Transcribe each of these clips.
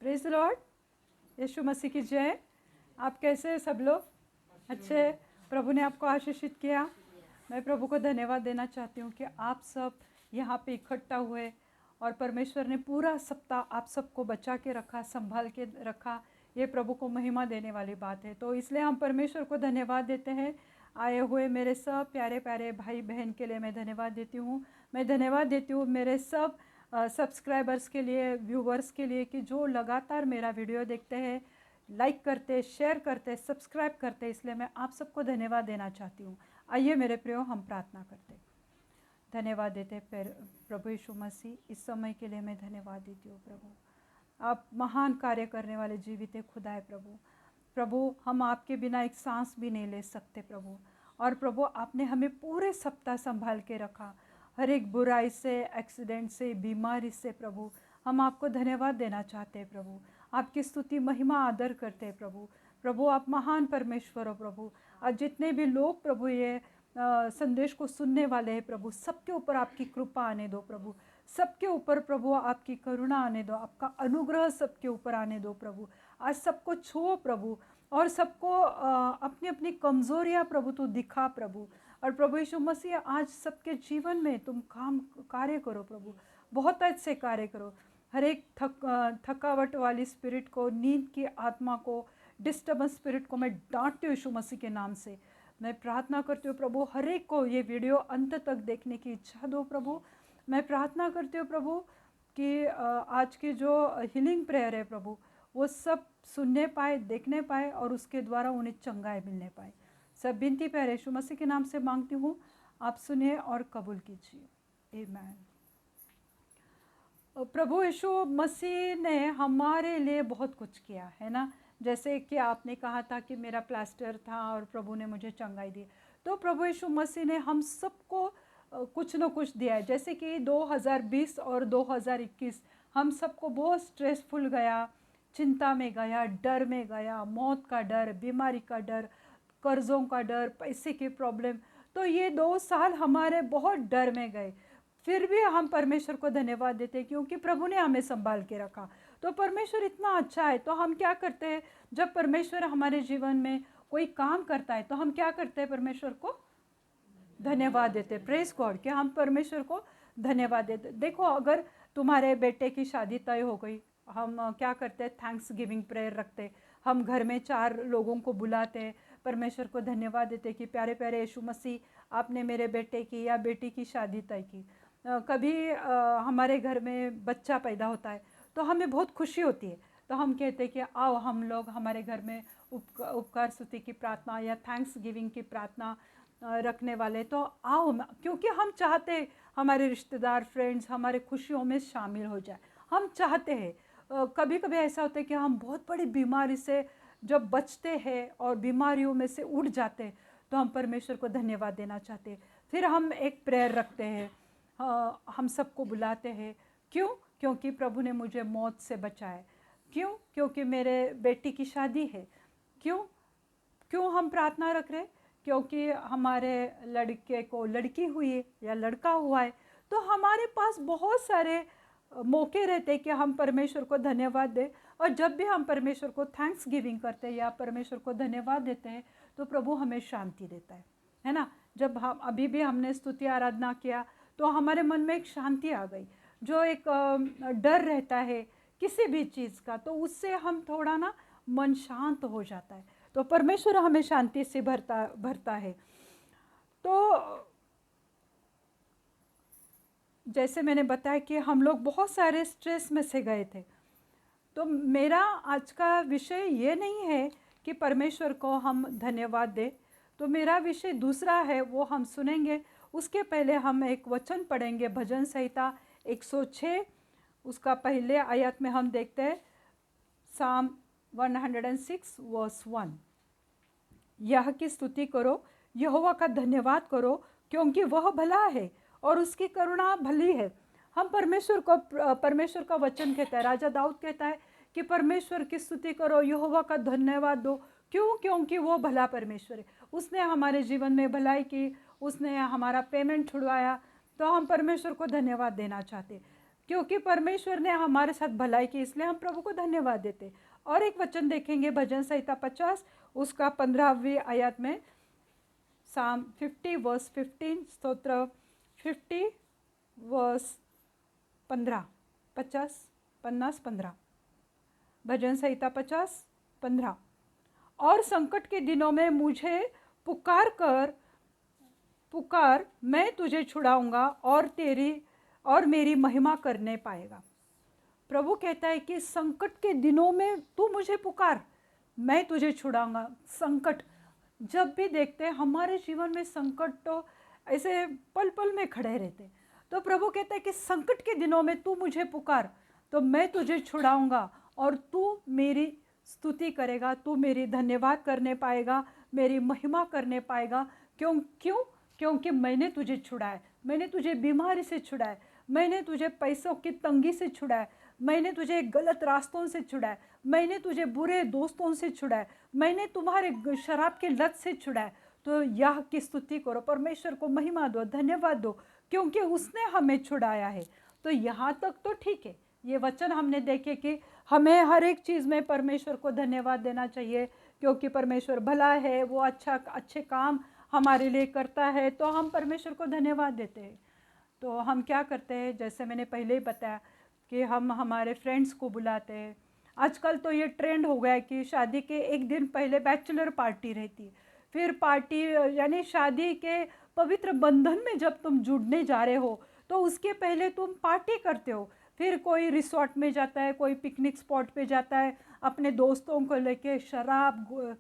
Praise Lord, यीशु मसीह की जय। आप कैसे हैं सब लोग? अच्छे? प्रभु ने आपको आशीषित किया। मैं प्रभु को धन्यवाद देना चाहती हूँ कि आप सब यहाँ पे इकट्ठा हुए और परमेश्वर ने पूरा सप्ताह आप सबको बचा के रखा, संभाल के रखा। ये प्रभु को महिमा देने वाली बात है। तो इसलिए हम परमेश्वर को धन्यवाद देते हैं। आए हुए मेरे सब प्यारे प्यारे भाई बहन के लिए मैं धन्यवाद देती हूँ। मैं धन्यवाद देती हूँ मेरे सब सब्सक्राइबर्स के लिए, व्यूवर्स के लिए कि जो लगातार मेरा वीडियो देखते हैं, लाइक करते, शेयर करते, सब्सक्राइब करते। इसलिए मैं आप सबको धन्यवाद देना चाहती हूँ। आइए मेरे प्रियो, हम प्रार्थना करते। धन्यवाद देते प्रभु यीशु मसीह, इस समय के लिए मैं धन्यवाद देती हूँ। प्रभु, आप महान कार्य करने वाले जीवित खुदा है। प्रभु, हम आपके बिना एक सांस भी नहीं ले सकते प्रभु। और प्रभु, आपने हमें पूरे सप्ताह संभाल के रखा, हर एक बुराई से, एक्सीडेंट से, बीमारी से। प्रभु, हम आपको धन्यवाद देना चाहते हैं प्रभु। आपकी स्तुति, महिमा, आदर करते हैं प्रभु। आप महान परमेश्वर हो प्रभु। आज जितने भी लोग प्रभु ये संदेश को सुनने वाले हैं प्रभु, सबके ऊपर आपकी कृपा आने दो प्रभु। सबके ऊपर प्रभु आपकी करुणा आने दो, आपका अनुग्रह सबके ऊपर आने दो प्रभु। आज सबको छुओ प्रभु, और सबको अपनी अपनी कमजोरियां प्रभु तू दिखा प्रभु। और प्रभु यीशु मसीह, आज सबके जीवन में तुम कार्य करो प्रभु, बहुत अच्छे कार्य करो। हर एक थकावट वाली स्पिरिट को, नींद की आत्मा को, डिस्टर्बेंस स्पिरिट को मैं डांटती हूँ यीशु मसीह के नाम से। मैं प्रार्थना करती हूँ प्रभु, हर एक को ये वीडियो अंत तक देखने की इच्छा दो प्रभु। मैं प्रार्थना करती हूँ प्रभु कि आज की जो हीलिंग प्रेयर है प्रभु, वो सब सुनने पाए, देखने पाए, और उसके द्वारा उन्हें चंगाई मिलने पाए। सब विनती प्यारे यीशु मसीह के नाम से मांगती हूँ, आप सुनिए और कबूल कीजिए। आमीन। प्रभु यीशु मसीह ने हमारे लिए बहुत कुछ किया है ना। जैसे कि आपने कहा था कि मेरा प्लास्टर था और प्रभु ने मुझे चंगाई दी। तो प्रभु यीशु मसीह ने हम सबको कुछ न कुछ दिया है। जैसे कि 2020 और 2021 हम सबको बहुत स्ट्रेसफुल गया, चिंता में गया, डर में गया, मौत का डर, बीमारी का डर, कर्ज़ों का डर, पैसे की प्रॉब्लम। तो ये 2 साल हमारे बहुत डर में गए। फिर भी हम परमेश्वर को धन्यवाद देते हैं क्योंकि प्रभु ने हमें संभाल के रखा। तो परमेश्वर इतना अच्छा है। तो हम क्या करते हैं, जब परमेश्वर हमारे जीवन में कोई काम करता है तो हम क्या करते हैं, परमेश्वर को धन्यवाद देते हैं। प्रेज गॉड, कि हम परमेश्वर को धन्यवाद देते। देखो, अगर तुम्हारे बेटे की शादी तय हो गई, हम क्या करते हैं, थैंक्स गिविंग प्रेयर रखते। हम घर में 4 लोगों को बुलाते, परमेश्वर को धन्यवाद देते कि प्यारे प्यारे यीशु मसीह, आपने मेरे बेटे की या बेटी की शादी तय की। कभी हमारे घर में बच्चा पैदा होता है तो हमें बहुत खुशी होती है। तो हम कहते हैं कि आओ हम लोग हमारे घर में उपकार स्तुति की प्रार्थना या थैंक्स गिविंग की प्रार्थना रखने वाले। तो आओ, क्योंकि हम चाहते हमारे रिश्तेदार, फ्रेंड्स हमारे खुशियों में शामिल हो जाए। हम चाहते हैं। कभी कभी ऐसा होता है कि हम बहुत बड़ी बीमारी से जब बचते हैं और बीमारियों में से उठ जाते हैं तो हम परमेश्वर को धन्यवाद देना चाहते हैं। फिर हम एक प्रेयर रखते हैं, हम सबको बुलाते हैं। क्यों? क्योंकि प्रभु ने मुझे मौत से बचाया। क्यों? क्योंकि मेरे बेटी की शादी है। क्यों हम प्रार्थना रख रहे? क्योंकि हमारे लड़के को लड़की हुई है या लड़का हुआ है। तो हमारे पास बहुत सारे मौके रहते हैं कि हम परमेश्वर को धन्यवाद दें। और जब भी हम परमेश्वर को थैंक्स गिविंग करते हैं या परमेश्वर को धन्यवाद देते हैं तो प्रभु हमें शांति देता है ना। जब हम अभी भी हमने स्तुति आराधना किया तो हमारे मन में एक शांति आ गई। जो एक डर रहता है किसी भी चीज़ का, तो उससे हम थोड़ा ना मन शांत हो जाता है। तो परमेश्वर हमें शांति से भरता है। तो जैसे मैंने बताया कि हम लोग बहुत सारे स्ट्रेस में से गए थे। तो मेरा आज का विषय ये नहीं है कि परमेश्वर को हम धन्यवाद दें। तो मेरा विषय दूसरा है, वो हम सुनेंगे। उसके पहले हम एक वचन पढ़ेंगे, भजन संहिता 106 उसका पहले आयत में हम देखते हैं, साम 106 वर्स 1। यह की स्तुति करो, यहोवा का धन्यवाद करो, क्योंकि वह भला है और उसकी करुणा भली है। हम परमेश्वर का वचन कहता है, राजा दाऊद कहता है कि परमेश्वर की स्तुति करो, यहोवा का धन्यवाद दो। क्यों? क्योंकि वो भला परमेश्वर है। उसने हमारे जीवन में भलाई की, उसने हमारा पेमेंट छुड़वाया। तो हम परमेश्वर को धन्यवाद देना चाहते। क्योंकि परमेश्वर ने हमारे साथ भलाई की, इसलिए हम प्रभु को धन्यवाद देते। और एक वचन देखेंगे भजन संहिता 50 उसका 15वीं आयत में, साम 50 वर्स 15, स्तोत्र 50 वर्स 15, 50 भजन संहिता 50:15। और संकट के दिनों में मुझे पुकार, मैं तुझे छुड़ाऊंगा और मेरी महिमा करने पाएगा। प्रभु कहता है कि संकट के दिनों में तू मुझे पुकार, मैं तुझे छुड़ाऊंगा। संकट जब भी देखते हैं हमारे जीवन में, संकट तो ऐसे पल पल में खड़े रहते, तो प्रभु कहता है कि संकट के दिनों में तू मुझे पुकार तो मैं तुझे छुड़ाऊंगा और तू मेरी स्तुति करेगा, तू मेरी धन्यवाद करने पाएगा, मेरी महिमा करने पाएगा। क्यों? क्योंकि मैंने तुझे छुड़ाया, मैंने तुझे बीमारी से छुड़ाया, मैंने तुझे पैसों की तंगी से छुड़ाया, मैंने तुझे गलत रास्तों से छुड़ाया, मैंने तुझे बुरे दोस्तों से छुड़ाया, मैंने तुम्हारे शराब की लत से छुड़ाया। तो यह की स्तुति करो, परमेश्वर को महिमा दो, धन्यवाद दो, क्योंकि उसने हमें छुड़ाया है। तो यहाँ तक तो ठीक है। ये वचन हमने देखे कि हमें हर एक चीज़ में परमेश्वर को धन्यवाद देना चाहिए, क्योंकि परमेश्वर भला है, वो अच्छे काम हमारे लिए करता है, तो हम परमेश्वर को धन्यवाद देते हैं। तो हम क्या करते हैं, जैसे मैंने पहले ही बताया कि हम हमारे फ्रेंड्स को बुलाते हैं। आजकल तो ये ट्रेंड हो गया है कि शादी के एक दिन पहले बैचलर पार्टी रहती है, फिर पार्टी, यानी शादी के पवित्र बंधन में जब तुम जुड़ने जा रहे हो तो उसके पहले तुम पार्टी करते हो। फिर कोई रिसोर्ट में जाता है, कोई पिकनिक स्पॉट पे जाता है, अपने दोस्तों को लेके शराब,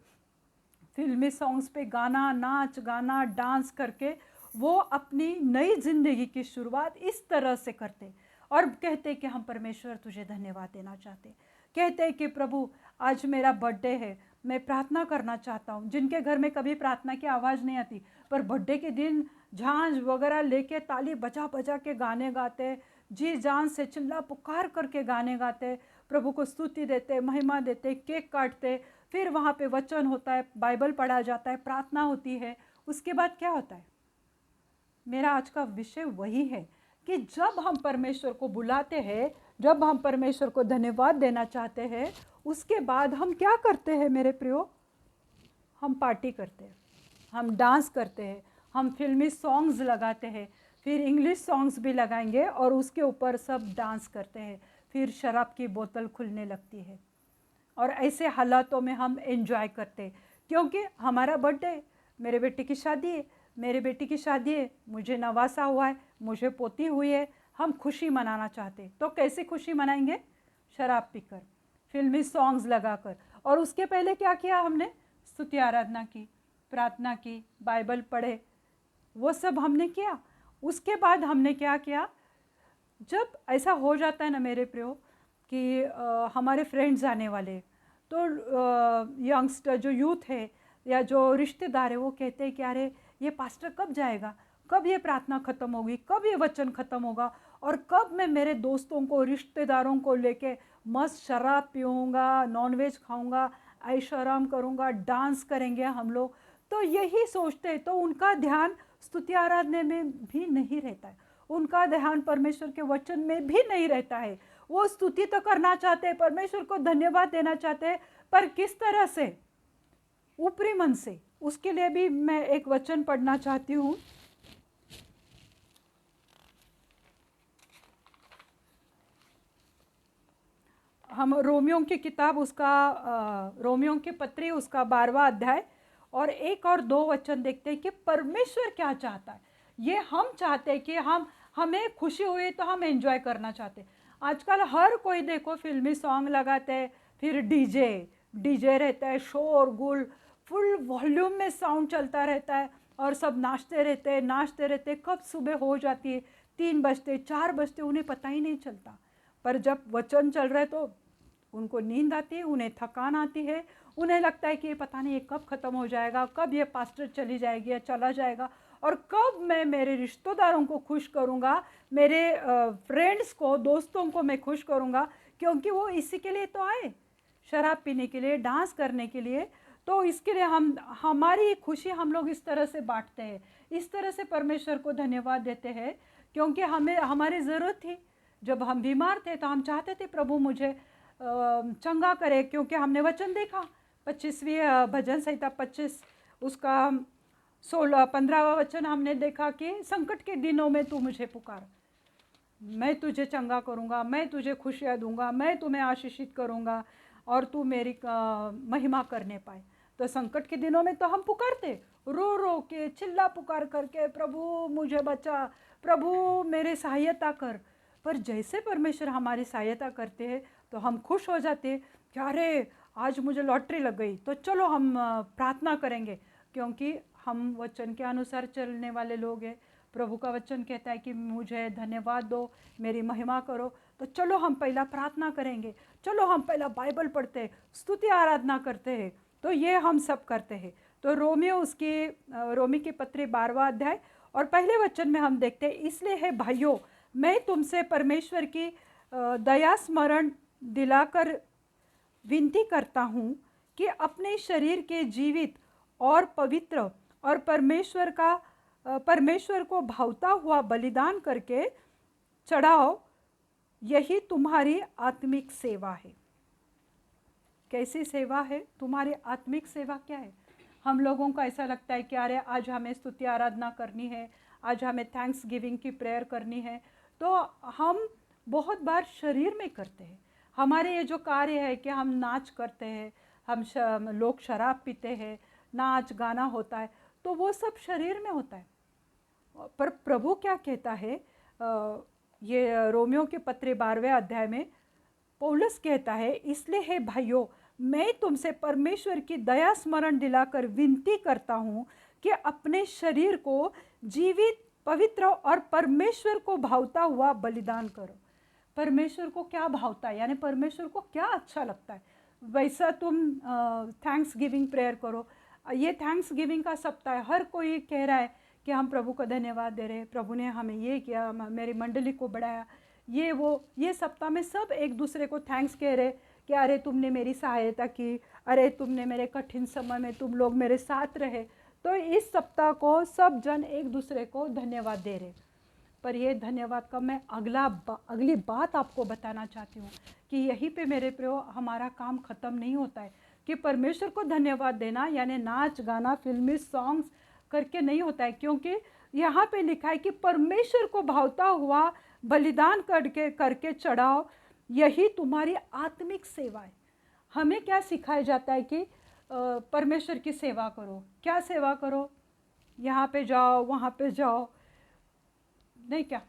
फिल्मी सॉन्ग्स पे गाना, नाच गाना, डांस करके वो अपनी नई ज़िंदगी की शुरुआत इस तरह से करते और कहते कि हम परमेश्वर तुझे धन्यवाद देना चाहते। कहते हैं कि प्रभु आज मेरा बर्थडे है, मैं प्रार्थना करना चाहता हूँ। जिनके घर में कभी प्रार्थना की आवाज़ नहीं आती, पर बर्थडे के दिन झांझ वगैरह लेके ताली बजा बजा के गाने गाते, जी जान से चिल्ला पुकार करके गाने गाते, प्रभु को स्तुति देते, महिमा देते, केक काटते, फिर वहाँ पे वचन होता है, बाइबल पढ़ा जाता है, प्रार्थना होती है। उसके बाद क्या होता है? मेरा आज का विषय वही है कि जब हम परमेश्वर को बुलाते हैं, जब हम परमेश्वर को धन्यवाद देना चाहते हैं, उसके बाद हम क्या करते हैं मेरे प्रियो? हम पार्टी करते हैं, हम डांस करते हैं, हम फिल्मी सॉन्ग्स लगाते हैं, फिर इंग्लिश सॉन्ग्स भी लगाएंगे और उसके ऊपर सब डांस करते हैं। फिर शराब की बोतल खुलने लगती है और ऐसे हालातों में हम एंजॉय करते हैं, क्योंकि हमारा बर्थडे, मेरे बेटे की शादी है, मेरे बेटी की शादी है, मुझे नवासा हुआ है, मुझे पोती हुई है, हम खुशी मनाना चाहते। तो कैसे खुशी मनाएंगे? शराब पीकर, फिल्मी सॉन्ग्स लगाकर। और उसके पहले क्या किया हमने? स्तुति आराधना की, प्रार्थना की, बाइबल पढ़े, वो सब हमने किया। उसके बाद हमने क्या किया? जब ऐसा हो जाता है ना मेरे प्रियो कि हमारे फ्रेंड्स आने वाले, तो यंगस्टर जो यूथ है या जो रिश्तेदार है, वो कहते हैं कि अरे ये पास्टर कब जाएगा, कब ये प्रार्थना ख़त्म होगी, कब ये वचन ख़त्म होगा, और कब मैं मेरे दोस्तों को, रिश्तेदारों को लेके मस्त शराब पीऊँगा, नॉनवेज खाऊँगा, ऐश आराम करूँगा, डांस करेंगे हम लोग। तो यही सोचते हैं, तो उनका ध्यान स्तुति आराधना में भी नहीं रहता है, उनका ध्यान परमेश्वर के वचन में भी नहीं रहता है। वो स्तुति तो करना चाहते हैं, परमेश्वर को धन्यवाद देना चाहते हैं, पर किस तरह से? ऊपरी मन से। उसके लिए भी मैं एक वचन पढ़ना चाहती हूँ। हम रोमियो की किताब, रोमियो की पत्री, उसका 12वां अध्याय और 1 और 2 वचन देखते हैं कि परमेश्वर क्या चाहता है। ये हम चाहते हैं कि हमें खुशी हुई तो हम एंजॉय करना चाहते हैं। आजकल हर कोई देखो फिल्मी सॉन्ग लगाते हैं, फिर डीजे रहता है, शोर गुल, फुल वॉल्यूम में साउंड चलता रहता है और सब नाचते रहते। कब सुबह हो जाती है, 3 बजते, 4 बजते, उन्हें पता ही नहीं चलता। पर जब वचन चल रहे तो उनको नींद आती है, उन्हें थकान आती है, उन्हें लगता है कि ये पता नहीं ये कब ख़त्म हो जाएगा, कब ये पास्टर चली जाएगी या चला जाएगा, और कब मैं मेरे रिश्तेदारों को खुश करूँगा, मेरे फ्रेंड्स को, दोस्तों को मैं खुश करूँगा, क्योंकि वो इसी के लिए तो आए, शराब पीने के लिए, डांस करने के लिए। तो इसके लिए हमारी खुशी हम लोग इस तरह से बांटते हैं, इस तरह से परमेश्वर को धन्यवाद देते हैं, क्योंकि हमें हमारी ज़रूरत थी जब हम बीमार थे तो हम चाहते थे प्रभु मुझे चंगा करे, क्योंकि हमने वचन देखा 25वीं भजन संहिता 25 उसका 15वां वचन हमने देखा कि संकट के दिनों में तू मुझे पुकार, मैं तुझे चंगा करूँगा, मैं तुझे खुशियाँ दूंगा, मैं तुम्हें आशीषित करूँगा और तू मेरी महिमा करने पाए। तो संकट के दिनों में तो हम पुकारते, रो रो के चिल्ला पुकार करके, प्रभु मुझे बचा, प्रभु मेरे सहायता कर। पर जैसे परमेश्वर हमारी सहायता करते हैं तो हम खुश हो जाते कि अरे आज मुझे लॉटरी लग गई, तो चलो हम प्रार्थना करेंगे, क्योंकि हम वचन के अनुसार चलने वाले लोग हैं। प्रभु का वचन कहता है कि मुझे धन्यवाद दो, मेरी महिमा करो, तो चलो हम पहला प्रार्थना करेंगे, चलो हम पहला बाइबल पढ़ते हैं, स्तुति आराधना करते हैं। तो ये हम सब करते हैं। तो रोमी की पत्री 12वां अध्याय और पहले वचन में हम देखते हैं, इसलिए है भाइयों, मैं तुमसे परमेश्वर की दया स्मरण दिलाकर विनती करता हूँ कि अपने शरीर के जीवित और पवित्र और परमेश्वर को भावता हुआ बलिदान करके चढ़ाओ, यही तुम्हारी आत्मिक सेवा है। कैसी सेवा है? तुम्हारी आत्मिक सेवा क्या है? हम लोगों को ऐसा लगता है कि अरे आज हमें स्तुति आराधना करनी है, आज हमें थैंक्स गिविंग की प्रेयर करनी है, तो हम बहुत बार शरीर में करते हैं। हमारे ये जो कार्य है कि हम नाच करते हैं, लोग शराब पीते हैं, नाच गाना होता है, तो वो सब शरीर में होता है। पर प्रभु क्या कहता है, ये रोमियो के पत्र 12वें अध्याय में पौलुस कहता है, इसलिए है भाइयों, मैं तुमसे परमेश्वर की दया स्मरण दिलाकर विनती करता हूँ कि अपने शरीर को जीवित, पवित्र और परमेश्वर को भावता हुआ बलिदान करो। परमेश्वर को क्या भावता है, यानी परमेश्वर को क्या अच्छा लगता है, वैसा तुम थैंक्स गिविंग प्रेयर करो। ये थैंक्स गिविंग का सप्ताह है, हर कोई कह रहा है कि हम प्रभु को धन्यवाद दे रहे हैं, प्रभु ने हमें ये किया, मेरी मंडली को बढ़ाया, ये सप्ताह में सब एक दूसरे को थैंक्स कह रहे कि अरे तुमने मेरी सहायता की, अरे तुमने मेरे कठिन समय में तुम लोग मेरे साथ रहे। तो इस सप्ताह को सब जन एक दूसरे को धन्यवाद दे रहे। पर ये धन्यवाद का मैं अगली बात आपको बताना चाहती हूँ कि यहीं पे मेरे प्रियो हमारा काम ख़त्म नहीं होता है कि परमेश्वर को धन्यवाद देना यानी नाच गाना फिल्मी सॉन्ग्स करके नहीं होता है, क्योंकि यहाँ पे लिखा है कि परमेश्वर को भावता हुआ बलिदान करके चढ़ाओ, यही तुम्हारी आत्मिक सेवा है। हमें क्या सिखाया जाता है कि परमेश्वर की सेवा करो। क्या सेवा करो? यहाँ पे जाओ, वहाँ पे जाओ, नहीं क्या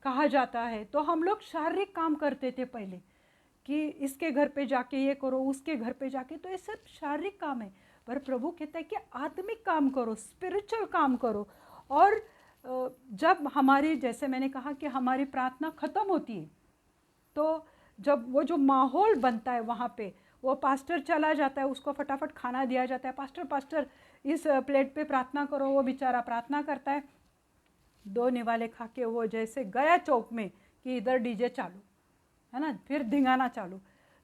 कहा जाता है। तो हम लोग शारीरिक काम करते थे पहले कि इसके घर पे जाके ये करो, उसके घर पे जाके, तो ये सब शारीरिक काम है। पर प्रभु कहता है कि आत्मिक काम करो, स्पिरिचुअल काम करो। और जब हमारी, जैसे मैंने कहा कि हमारी प्रार्थना ख़त्म होती है, तो जब वो जो माहौल बनता है वहाँ पे, वो पास्टर चला जाता है, उसको फटाफट खाना दिया जाता है, पास्टर इस प्लेट पे प्रार्थना करो, वो बेचारा प्रार्थना करता है, 2 निवाले खा के वो जैसे गया चौक में कि इधर डीजे चालू है ना, फिर धिंगाना चालू।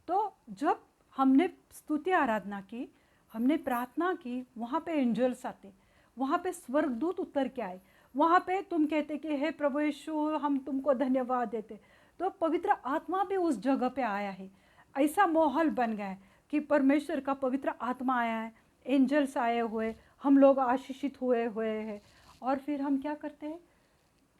तो जब हमने स्तुति आराधना की, हमने प्रार्थना की, वहाँ पे एंजल्स आते, वहाँ पे स्वर्गदूत उतर के आए, वहाँ पे तुम कहते कि हे प्रभु यीशु हम तुमको धन्यवाद देते, तो पवित्र आत्मा भी उस जगह पे आया है। ऐसा माहौल बन गया है कि परमेश्वर का पवित्र आत्मा आया है, एंजल्स आए हुए, हम लोग आशीषित हुए हैं। और फिर हम क्या करते हैं,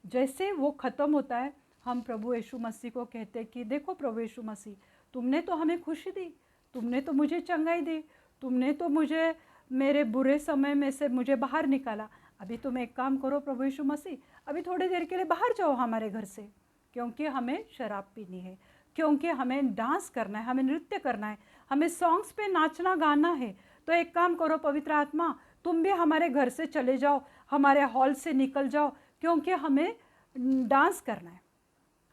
जैसे वो ख़त्म होता है, हम प्रभु यीशु मसीह को कहते हैं कि देखो प्रभु यीशु मसीह, तुमने तो हमें खुशी दी, तुमने तो मुझे चंगाई दी, तुमने तो मुझे मेरे बुरे समय में से मुझे बाहर निकाला। अभी तुम एक काम करो प्रभु यीशु मसीह, अभी थोड़ी देर के लिए बाहर जाओ हमारे घर से, क्योंकि हमें शराब पीनी है, क्योंकि हमें डांस करना है, हमें नृत्य करना है, हमें सॉन्ग्स पे नाचना गाना है। तो एक काम करो पवित्र आत्मा, तुम भी हमारे घर से चले जाओ, हमारे हॉल से निकल जाओ, क्योंकि हमें डांस करना है।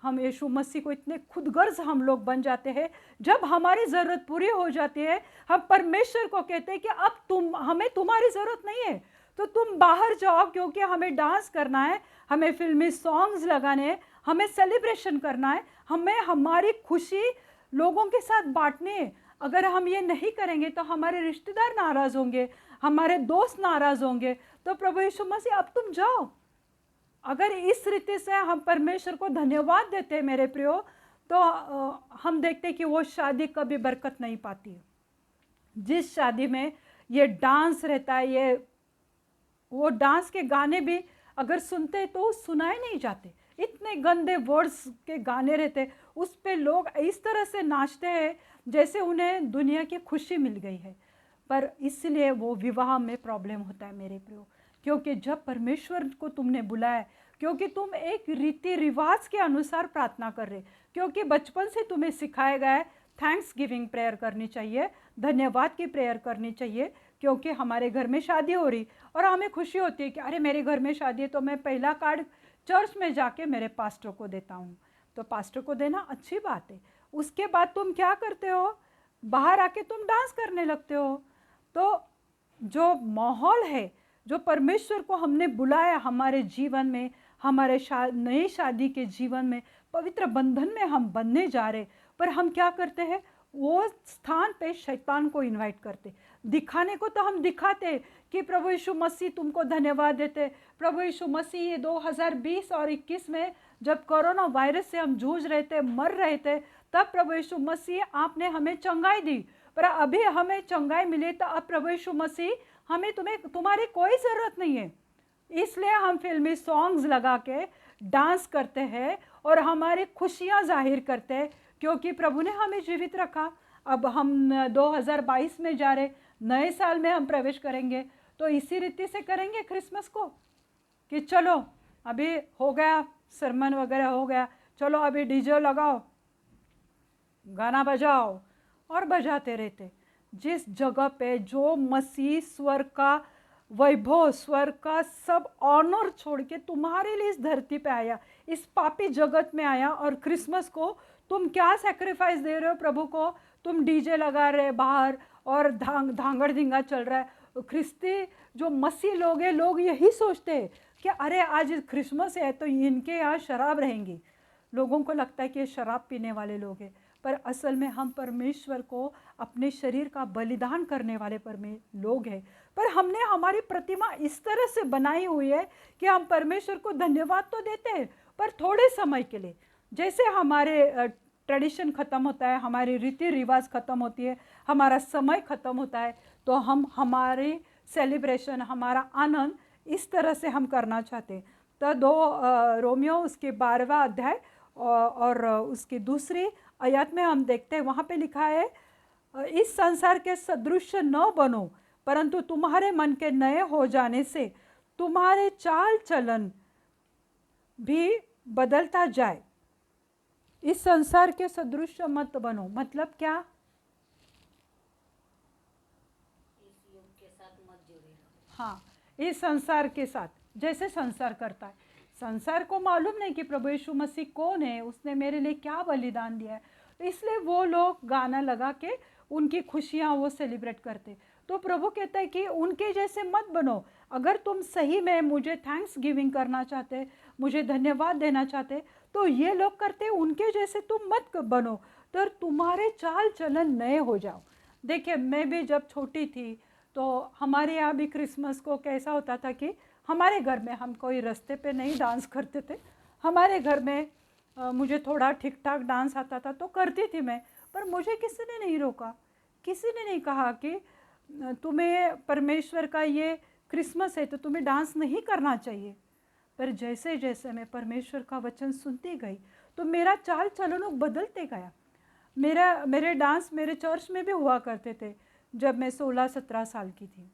हम यीशु मसीह को इतने खुदगर्ज हम लोग बन जाते हैं, जब हमारी ज़रूरत पूरी हो जाती है हम परमेश्वर को कहते हैं कि अब हमें तुम्हारी ज़रूरत नहीं है, तो तुम बाहर जाओ, क्योंकि हमें डांस करना है, हमें फिल्मी सॉन्ग्स लगाने हैं, हमें सेलिब्रेशन करना है, हमें हमारी खुशी लोगों के साथ बांटनी है। अगर हम ये नहीं करेंगे तो हमारे रिश्तेदार नाराज़ होंगे, हमारे दोस्त नाराज़ होंगे। तो प्रभु यीशु मसीह अब तुम जाओ, अगर इस रीति से हम परमेश्वर को धन्यवाद देते हैं मेरे प्रियो, तो हम देखते हैं कि वो शादी कभी बरकत नहीं पाती है। जिस शादी में ये डांस रहता है, ये वो डांस के गाने भी अगर सुनते तो सुनाए नहीं जाते, इतने गंदे वर्ड्स के गाने रहते, उस पे लोग इस तरह से नाचते हैं जैसे उन्हें दुनिया की खुशी मिल गई है। पर इसलिए वो विवाह में प्रॉब्लम होता है मेरे प्रियो, क्योंकि जब परमेश्वर को तुमने बुलाया, क्योंकि तुम एक रीति रिवाज के अनुसार प्रार्थना कर रहे, क्योंकि बचपन से तुम्हें सिखाया गया है थैंक्स गिविंग प्रेयर करनी चाहिए, धन्यवाद की प्रेयर करनी चाहिए, क्योंकि हमारे घर में शादी हो रही और हमें खुशी होती है कि अरे मेरे घर में शादी है, तो मैं पहला कार्ड चर्च में जाके मेरे पास्टर को देता हूँ। तो पास्टर को देना अच्छी बात है। उसके बाद तुम क्या करते हो, बाहर आके तुम डांस करने लगते हो। तो जो माहौल है, जो परमेश्वर को हमने बुलाया हमारे जीवन में, हमारे नए शादी के जीवन में, पवित्र बंधन में हम बनने जा रहे, पर हम क्या करते हैं, वो स्थान पे शैतान को इनवाइट करते। दिखाने को तो हम दिखाते कि प्रभु यीशु मसीह तुमको धन्यवाद देते, प्रभु यीशु मसीह ये 2020 और 21 में जब कोरोना वायरस से हम जूझ रहे थे, मर रहे थे, तब प्रभु यीशु मसीह आपने हमें चंगाई दी, पर अभी हमें चंगाई मिले तो अब प्रभु यीशु मसीह हमें तुम्हारी कोई ज़रूरत नहीं है। इसलिए हम फिल्मी सॉन्ग्स लगा के डांस करते हैं और हमारी खुशियाँ जाहिर करते हैं, क्योंकि प्रभु ने हमें जीवित रखा। अब हम 2022 में जा रहे, नए साल में हम प्रवेश करेंगे, तो इसी रीति से करेंगे क्रिसमस को कि चलो अभी हो गया, सरमन वगैरह हो गया, चलो अभी डीजे लगाओ, गाना बजाओ, और बजाते रहते। जिस जगह पे जो मसीह स्वर्ग का वैभव, स्वर्ग का सब ऑनर छोड़ के तुम्हारे लिए इस धरती पे आया, इस पापी जगत में आया, और क्रिसमस को तुम क्या सैक्रिफाइस दे रहे हो प्रभु को, तुम डीजे लगा रहे बाहर और धांगड़ धिंगा चल रहा है। ख्रिस्ती जो मसीह लोग हैं, लोग यही सोचते हैं कि अरे आज क्रिसमस है तो इनके यहाँ शराब रहेंगी। लोगों को लगता है कि ये शराब पीने वाले लोग हैं, पर असल में हम परमेश्वर को अपने शरीर का बलिदान करने वाले लोग हैं। पर हमने हमारी प्रतिमा इस तरह से बनाई हुई है कि हम परमेश्वर को धन्यवाद तो देते हैं, पर थोड़े समय के लिए। जैसे हमारे ट्रेडिशन ख़त्म होता है, हमारी रीति रिवाज ख़त्म होती है, हमारा समय ख़त्म होता है, तो हम हमारी सेलिब्रेशन, हमारा आनंद इस तरह से हम करना चाहते हैं। तो 2 रोमियो उसके 12वां अध्याय और उसकी दूसरी आयत में हम देखते हैं, वहाँ पे लिखा है, इस संसार के सदृश न बनो, परंतु तुम्हारे मन के नए हो जाने से तुम्हारे चाल चलन भी बदलता जाए। इस संसार के सदृश मत बनो, मतलब क्या, इस युग के साथ मत जुड़े रहो। हाँ, इस संसार के साथ जैसे संसार करता है। संसार को मालूम नहीं कि प्रभु यीशु मसीह कौन है, उसने मेरे लिए क्या बलिदान दिया है, तो इसलिए वो लोग गाना लगा के उनकी खुशियाँ वो सेलिब्रेट करते। तो प्रभु कहता है कि उनके जैसे मत बनो। अगर तुम सही में मुझे थैंक्स गिविंग करना चाहते, मुझे धन्यवाद देना चाहते, तो ये लोग करते, उनके जैसे तुम मत बनो, तो तुम्हारे चाल चलन नए हो जाओ। देखिए, मैं भी जब छोटी थी तो हमारे यहाँ भी क्रिसमस को कैसा होता था कि हमारे घर में हम कोई रास्ते पे नहीं डांस करते थे। हमारे घर में मुझे थोड़ा ठीक ठाक डांस आता था तो करती थी मैं, पर मुझे किसी ने नहीं रोका, किसी ने नहीं कहा कि तुम्हें परमेश्वर का ये क्रिसमस है तो तुम्हें डांस नहीं करना चाहिए। पर जैसे जैसे मैं परमेश्वर का वचन सुनती गई तो मेरा चाल चलन बदलते गया। मेरे डांस मेरे चर्च में भी हुआ करते थे जब मैं 16-17 साल की थी,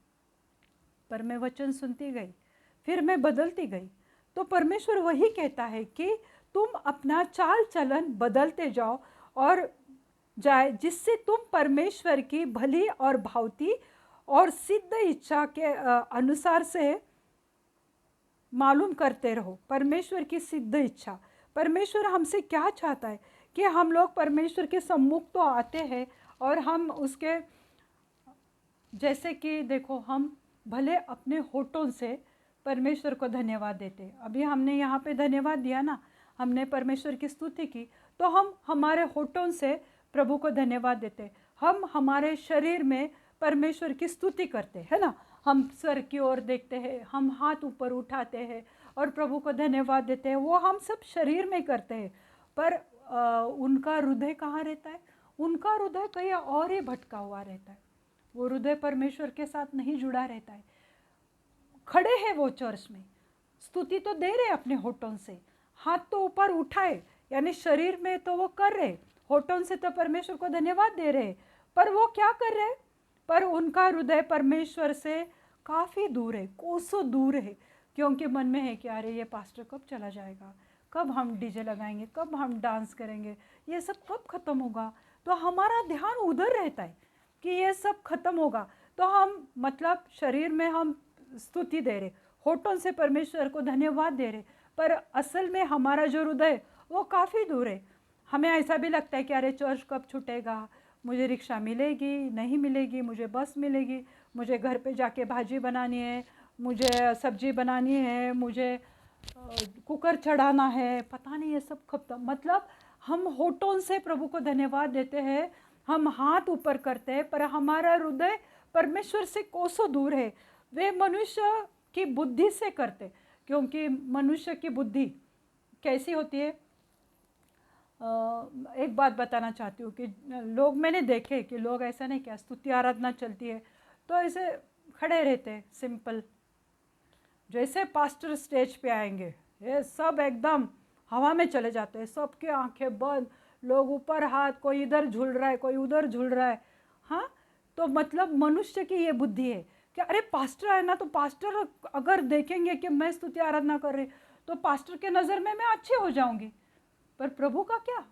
पर मैं वचन सुनती गई, फिर मैं बदलती गई। तो परमेश्वर वही कहता है कि तुम अपना चाल चलन बदलते जाओ और जाए, जिससे तुम परमेश्वर की भली और भावती और सिद्ध इच्छा के अनुसार से मालूम करते रहो। परमेश्वर की सिद्ध इच्छा, परमेश्वर हमसे क्या चाहता है कि हम लोग परमेश्वर के सम्मुख तो आते हैं और हम उसके, जैसे कि देखो, हम भले अपने होठों से परमेश्वर को धन्यवाद देते, अभी हमने यहाँ पे धन्यवाद दिया ना, हमने परमेश्वर की स्तुति की, तो हम हमारे होठों से प्रभु को धन्यवाद देते, हम हमारे शरीर में परमेश्वर की स्तुति करते हैं ना, हम सर की ओर देखते हैं, हम हाथ ऊपर उठाते हैं और प्रभु को धन्यवाद देते हैं, वो हम सब शरीर में करते हैं, पर उनका हृदय कहाँ रहता है? उनका हृदय कहीं और ही भटका हुआ रहता है। वो हृदय परमेश्वर के साथ नहीं जुड़ा रहता है। खड़े हैं वो चर्च में, स्तुति तो दे रहे अपने होठों से, हाथ तो ऊपर उठाए, यानी शरीर में तो वो कर रहे, होठों से तो परमेश्वर को धन्यवाद दे रहे, पर वो क्या कर रहे? पर उनका हृदय परमेश्वर से काफ़ी दूर है, कोसों दूर है, क्योंकि मन में है कि अरे ये पास्टर कब चला जाएगा, कब हम डीजे लगाएंगे, कब हम डांस करेंगे, ये सब कब खत्म होगा। तो हमारा ध्यान उधर रहता है कि ये सब खत्म होगा। तो हम मतलब शरीर में हम स्तुति दे रहे, होठों से परमेश्वर को धन्यवाद दे रहे, पर असल में हमारा जो हृदय वो काफ़ी दूर है। हमें ऐसा भी लगता है कि अरे चर्च कब छूटेगा, मुझे रिक्शा मिलेगी नहीं मिलेगी, मुझे बस मिलेगी, मुझे घर पे जाके भाजी बनानी है, मुझे सब्जी बनानी है, मुझे कुकर चढ़ाना है, पता नहीं ये सब कब तक। मतलब हम होठों से प्रभु को धन्यवाद देते हैं, हम हाथ ऊपर करते हैं, पर हमारा हृदय परमेश्वर से कोसों दूर है। वे मनुष्य की बुद्धि से करते, क्योंकि मनुष्य की बुद्धि कैसी होती है? एक बात बताना चाहती हूँ कि लोग, मैंने देखे कि लोग ऐसा नहीं, क्या स्तुति आराधना चलती है तो ऐसे खड़े रहते हैं सिंपल, जैसे पास्टर स्टेज पे आएंगे ये सब एकदम हवा में चले जाते हैं, सबके आंखें बंद, लोग ऊपर हाथ, कोई इधर झूल रहा है, कोई उधर झूल रहा है। हाँ, तो मतलब मनुष्य की ये बुद्धि है कि अरे पास्टर है ना, तो पास्टर अगर देखेंगे कि मैं स्तुति आराधना कर रही तो पास्टर के नज़र में मैं अच्छी हो जाऊंगी। पर प्रभु का क्या?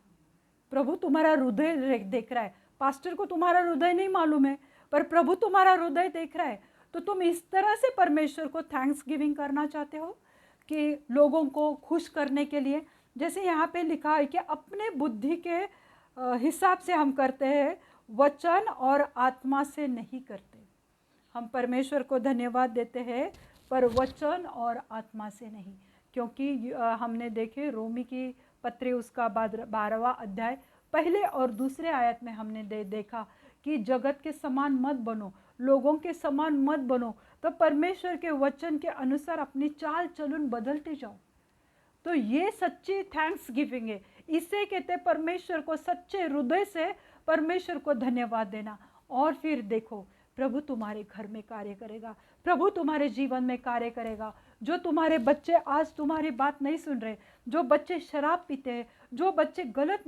प्रभु तुम्हारा हृदय देख रहा है, पास्टर को तुम्हारा हृदय नहीं मालूम है, पर प्रभु तुम्हारा हृदय देख रहा है। तो तुम इस तरह से परमेश्वर को थैंक्स गिविंग करना चाहते हो कि लोगों को खुश करने के लिए, जैसे यहाँ पे लिखा है कि अपने बुद्धि के हिसाब से हम करते हैं, वचन और आत्मा से नहीं करते। हम परमेश्वर को धन्यवाद देते हैं पर वचन और आत्मा से नहीं, क्योंकि हमने देखे रोमी की पत्री उसका 12वां अध्याय पहले और दूसरे आयत में हमने देखा कि जगत के समान मत बनो, लोगों के समान मत बनो, तो परमेश्वर के वचन के अनुसार अपनी चाल चलन बदलते जाओ। तो ये सच्ची थैंक्स गिविंग है, इसे कहते हैं परमेश्वर को सच्चे हृदय से परमेश्वर को धन्यवाद देना। और फिर देखो प्रभु तुम्हारे घर में कार्य करेगा, प्रभु तुम्हारे जीवन में कार्य करेगा। जो तुम्हारे बच्चे आज तुम्हारी बात नहीं सुन रहे, जो बच्चे शराब पीते हैं, जो बच्चे गलत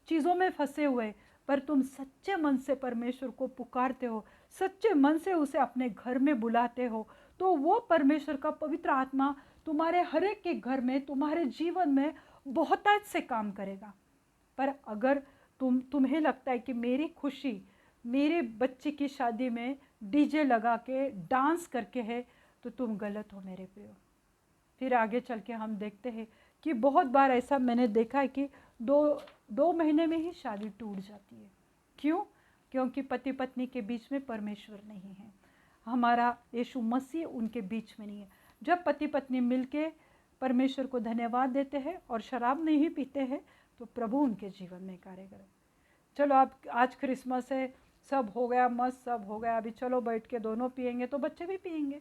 चीज़ों में फंसे हुए, पर तुम सच्चे मन से परमेश्वर को पुकारते हो, सच्चे मन से उसे अपने घर में बुलाते हो, तो वो परमेश्वर का पवित्र आत्मा तुम्हारे हर एक के घर में, तुम्हारे जीवन में बहुतायत से काम करेगा। पर अगर तुम्हें लगता है कि मेरी खुशी मेरे बच्चे की शादी में डीजे लगा के डांस करके है, तो तुम गलत हो मेरे प्रियो। फिर आगे चल के हम देखते हैं कि बहुत बार ऐसा मैंने देखा है कि दो महीने में ही शादी टूट जाती है। क्यों? क्योंकि पति पत्नी के बीच में परमेश्वर नहीं है, हमारा यीशु मसीह उनके बीच में नहीं है। जब पति पत्नी मिलके परमेश्वर को धन्यवाद देते हैं और शराब नहीं पीते हैं, तो प्रभु उनके जीवन में कार्य करे। चलो अब आज क्रिसमस है, सब हो गया मस्त, सब हो गया, अभी चलो बैठ के दोनों पिएंगे तो बच्चे भी पिएंगे।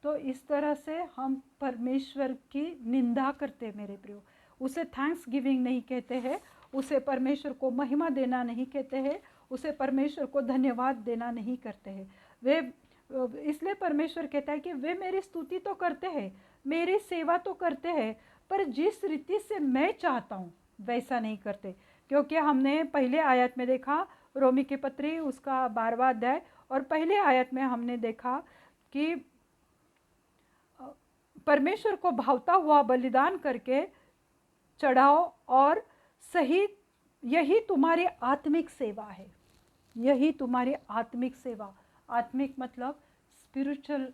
तो इस तरह से हम परमेश्वर की निंदा करते मेरे प्रियो, उसे थैंक्स गिविंग नहीं कहते हैं, उसे परमेश्वर को महिमा देना नहीं कहते हैं, उसे परमेश्वर को धन्यवाद देना नहीं करते हैं। वे इसलिए परमेश्वर कहता है कि वे मेरी स्तुति तो करते हैं, मेरी सेवा तो करते हैं, पर जिस रीति से मैं चाहता हूँ वैसा नहीं करते। क्योंकि हमने पहले आयत में देखा, रोमी की पत्री उसका 12वां अध्याय और पहले आयत में हमने देखा कि परमेश्वर को भावता हुआ बलिदान करके चढ़ाओ और सही, यही तुम्हारी आत्मिक सेवा है, यही तुम्हारी आत्मिक सेवा। आत्मिक मतलब स्पिरिचुअल,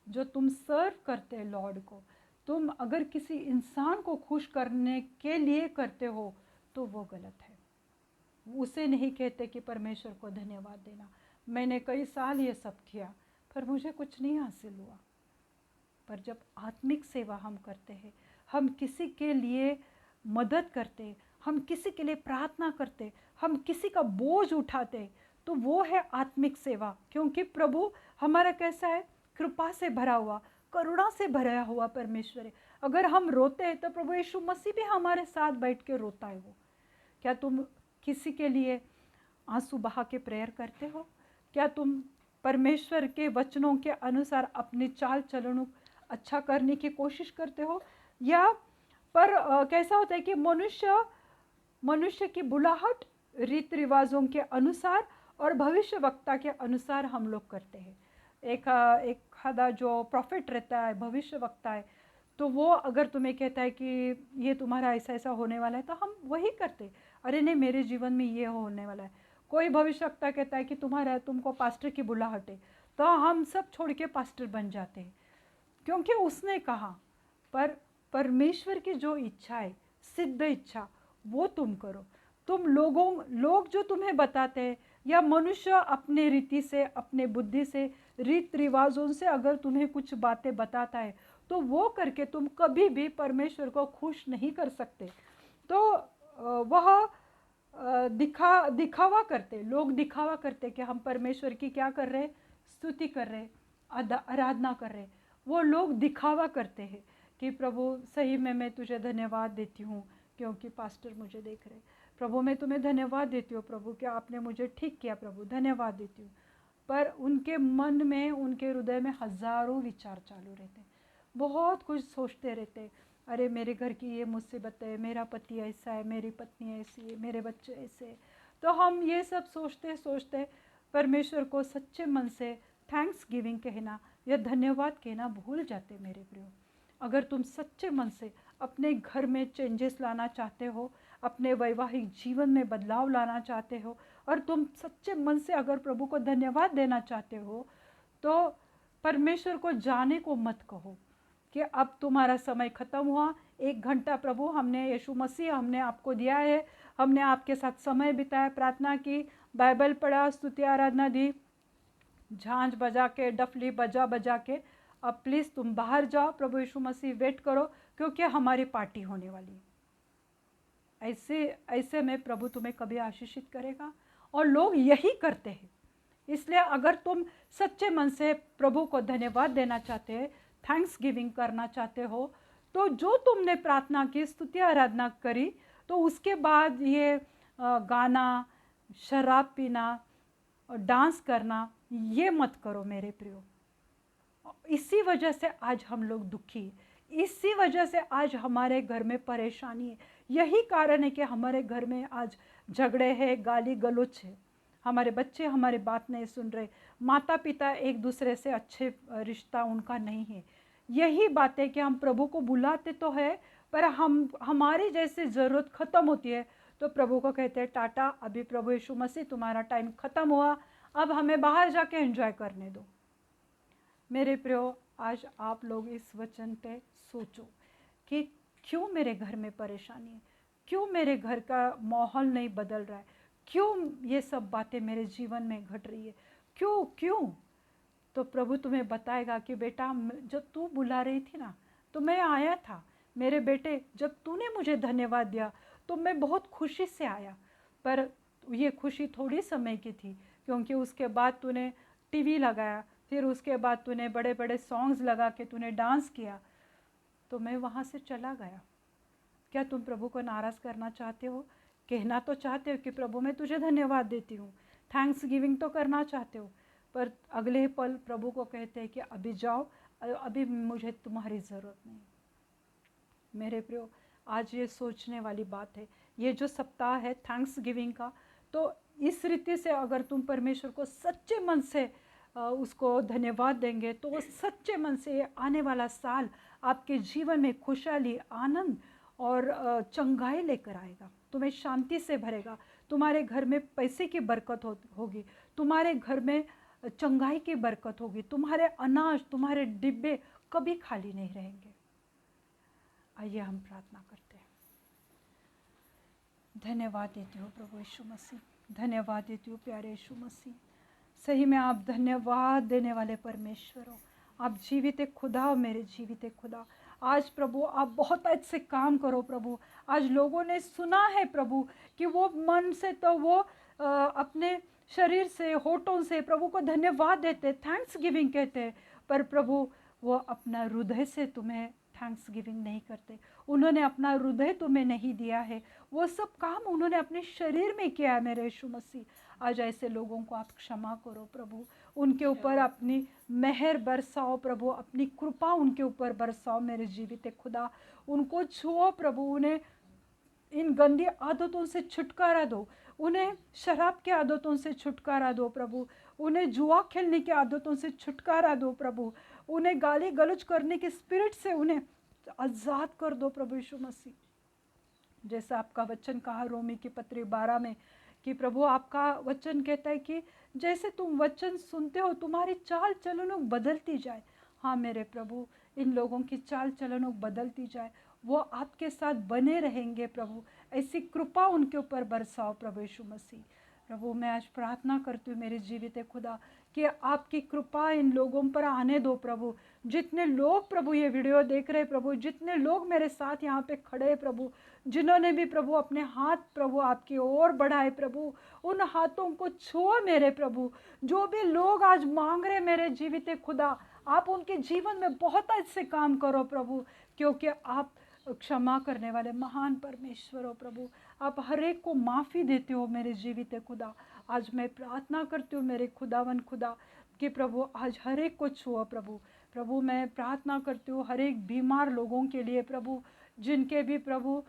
जो तुम सर्व करते हैं लॉर्ड को। तुम अगर किसी इंसान को खुश करने के लिए करते हो तो वो गलत है, उसे नहीं कहते कि परमेश्वर को धन्यवाद देना। मैंने कई साल ये सब किया पर मुझे कुछ नहीं हासिल हुआ। पर जब आत्मिक सेवा हम करते हैं, हम किसी के लिए मदद करते, हम किसी के लिए प्रार्थना करते, हम किसी का बोझ उठाते, तो वो है आत्मिक सेवा। क्योंकि प्रभु हमारा कैसा है? कृपा से भरा हुआ, करुणा से भरा हुआ परमेश्वर है। अगर हम रोते हैं तो प्रभु यीशु मसीह भी हमारे साथ बैठ के रोता है। वो क्या तुम किसी के लिए आंसू बहा के प्रेयर करते हो? क्या तुम परमेश्वर के वचनों के अनुसार अपनी चाल चलन अच्छा करने की कोशिश करते हो? या पर कैसा होता है कि मनुष्य की बुलाहट रीति रिवाजों के अनुसार और भविष्यवक्ता के अनुसार हम लोग करते हैं। एक खादा जो प्रॉफिट रहता है, भविष्यवक्ता है, तो वो अगर तुम्हें कहता है कि ये तुम्हारा ऐसा ऐसा होने वाला है तो हम वही करते। अरे नहीं, मेरे जीवन में ये होने वाला है। कोई भविष्यवक्ता कहता है कि तुमको पास्टर की बुलाहट है, तो हम सब छोड़ के पास्टर बन जाते हैं, क्योंकि उसने कहा। पर परमेश्वर की जो इच्छा है, सिद्ध इच्छा, वो तुम करो। तुम लोग जो तुम्हें बताते हैं या मनुष्य अपने रीति से, अपने बुद्धि से, रीत रिवाजों से अगर तुम्हें कुछ बातें बताता है तो वो करके तुम कभी भी परमेश्वर को खुश नहीं कर सकते। तो वह दिखावा करते, लोग दिखावा करते कि हम परमेश्वर की क्या कर रहे हैं, स्तुति कर रहे, आराधना कर रहे। वो लोग दिखावा करते हैं कि प्रभु सही में मैं तुझे धन्यवाद देती हूँ क्योंकि पास्टर मुझे देख रहे। प्रभु मैं तुम्हें धन्यवाद देती हूँ प्रभु कि आपने मुझे ठीक किया, प्रभु धन्यवाद देती हूँ। पर उनके मन में, उनके हृदय में हजारों विचार चालू रहते, बहुत कुछ सोचते रहते। अरे मेरे घर की ये मुसीबत है, मेरा पति ऐसा है, मेरी पत्नी ऐसी है, मेरे बच्चे ऐसे। तो हम ये सब सोचते सोचते परमेश्वर को सच्चे मन से थैंक्स गिविंग कहना या धन्यवाद कहना भूल जाते। मेरे प्रियो, अगर तुम सच्चे मन से अपने घर में चेंजेस लाना चाहते हो, अपने वैवाहिक जीवन में बदलाव लाना चाहते हो, और तुम सच्चे मन से अगर प्रभु को धन्यवाद देना चाहते हो, तो परमेश्वर को जाने को मत कहो कि अब तुम्हारा समय खत्म हुआ। 1 घंटा प्रभु हमने, यीशु मसीह हमने आपको दिया है, हमने आपके साथ समय बिताया, प्रार्थना की, बाइबल पढ़ा, स्तुति आराधना दी, झांझ बजा के, डफली बजा बजा के, अब प्लीज़ तुम बाहर जाओ, प्रभु यीशु मसीह वेट करो क्योंकि हमारी पार्टी होने वाली है। ऐसे में प्रभु तुम्हें कभी आशीषित करेगा, और लोग यही करते हैं। इसलिए अगर तुम सच्चे मन से प्रभु को धन्यवाद देना चाहते हैं, थैंक्स गिविंग करना चाहते हो, तो जो तुमने प्रार्थना की, स्तुति आराधना करी, तो उसके बाद ये गाना, शराब पीना और डांस करना ये मत करो मेरे प्रियो। इसी वजह से आज हम लोग दुखी, इसी वजह से आज हमारे घर में परेशानी है। यही कारण है कि हमारे घर में आज झगड़े हैं, गाली गलौज है, हमारे बच्चे हमारी बात नहीं सुन रहे, माता पिता एक दूसरे से अच्छे रिश्ता उनका नहीं है। यही बात है कि हम प्रभु को बुलाते तो है, पर हमारी जैसे ज़रूरत ख़त्म होती है तो प्रभु को कहते हैं टाटा, अभी प्रभु यीशु मसीह तुम्हारा टाइम ख़त्म हुआ, अब हमें बाहर जाके एंजॉय करने दो। मेरे प्रियो, आज आप लोग इस वचन पे सोचो कि क्यों मेरे घर में परेशानी है, क्यों मेरे घर का माहौल नहीं बदल रहा है, क्यों ये सब बातें मेरे जीवन में घट रही है, क्यों। तो प्रभु तुम्हें बताएगा कि बेटा, जब तू बुला रही थी ना तो मैं आया था। मेरे बेटे, जब तूने मुझे धन्यवाद दिया तो मैं बहुत खुशी से आया, पर ये खुशी थोड़ी समय की थी, क्योंकि उसके बाद तूने टीवी लगाया, फिर उसके बाद तूने बड़े बड़े सॉन्ग्स लगा के तूने डांस किया, तो मैं वहाँ से चला गया। क्या तुम प्रभु को नाराज़ करना चाहते हो? कहना तो चाहते हो कि प्रभु मैं तुझे धन्यवाद देती हूँ, थैंक्स गिविंग तो करना चाहते हो, पर अगले पल प्रभु को कहते हैं कि अभी जाओ, अभी मुझे तुम्हारी ज़रूरत नहीं। मेरे प्रियो, आज ये सोचने वाली बात है। ये जो सप्ताह है थैंक्स गिविंग का, तो इस रीति से अगर तुम परमेश्वर को सच्चे मन से उसको धन्यवाद देंगे, तो वो सच्चे मन से आने वाला साल आपके जीवन में खुशहाली, आनंद और चंगाई लेकर आएगा, तुम्हें शांति से भरेगा। तुम्हारे घर में पैसे की बरकत होगी, तुम्हारे घर में चंगाई की बरकत होगी, तुम्हारे अनाज, तुम्हारे डिब्बे कभी खाली नहीं रहेंगे। आइए हम प्रार्थना करते हैं। धन्यवाद देती हूँ प्रभु यीशु मसीह, धन्यवाद देती हूँ प्यारे यीशु मसीह। सही में आप धन्यवाद देने वाले परमेश्वर हो, आप जीवित खुदा हो, मेरे जीवित खुदा। आज प्रभु आप बहुत अच्छे काम करो प्रभु। आज लोगों ने सुना है प्रभु कि वो मन से तो वो अपने शरीर से, होठों से प्रभु को धन्यवाद देते, थैंक्स गिविंग कहते हैं, पर प्रभु वो अपना हृदय से तुम्हें थैंक्स गिविंग नहीं करते, उन्होंने अपना हृदय तुम्हें नहीं दिया है, वो सब काम उन्होंने अपने शरीर में किया है मेरे यीशु मसीह। आज ऐसे लोगों को आप क्षमा करो प्रभु, उनके ऊपर अपनी मेहर बरसाओ प्रभु, अपनी कृपा उनके ऊपर बरसाओ मेरे जीवित खुदा, उनको छुओ प्रभु, उन्हें इन गंदी आदतों से छुटकारा दो, उन्हें शराब की आदतों से छुटकारा दो प्रभु, उन्हें जुआ खेलने की आदतों से छुटकारा दो प्रभु, उन्हें गाली गलौज करने के स्पिरिट से उन्हें आज़ाद कर दो प्रभु यीशु मसीह। जैसा आपका वचन कहा रोमी की पत्री 12 में कि प्रभु आपका वचन कहता है कि जैसे तुम वचन सुनते हो तुम्हारी चाल चलन बदलती जाए। हाँ मेरे प्रभु, इन लोगों की चाल चलन बदलती जाए, वो आपके साथ बने रहेंगे प्रभु, ऐसी कृपा उनके ऊपर बरसाओ प्रभु यीशु मसीह। प्रभु मैं आज प्रार्थना करती हूँ मेरे जीवित खुदा कि आपकी कृपा इन लोगों पर आने दो प्रभु। जितने लोग प्रभु ये वीडियो देख रहे प्रभु, जितने लोग मेरे साथ यहाँ पे खड़े हैं प्रभु, जिन्होंने भी प्रभु अपने हाथ प्रभु आपकी ओर बढ़ाए प्रभु, उन हाथों को छुओ मेरे प्रभु। जो भी लोग आज मांग रहे मेरे जीवित खुदा, आप उनके जीवन में बहुत अच्छे काम करो प्रभु, क्योंकि आप क्षमा करने वाले महान परमेश्वर हो प्रभु। आप हर एक को माफ़ी देते हो मेरे जीवित खुदा। आज मैं प्रार्थना करती हूँ मेरे खुदावन खुदा कि प्रभु आज हर एक को छुओ प्रभु। प्रभु मैं प्रार्थना करती हूँ हर एक बीमार लोगों के लिए प्रभु, जिनके भी प्रभु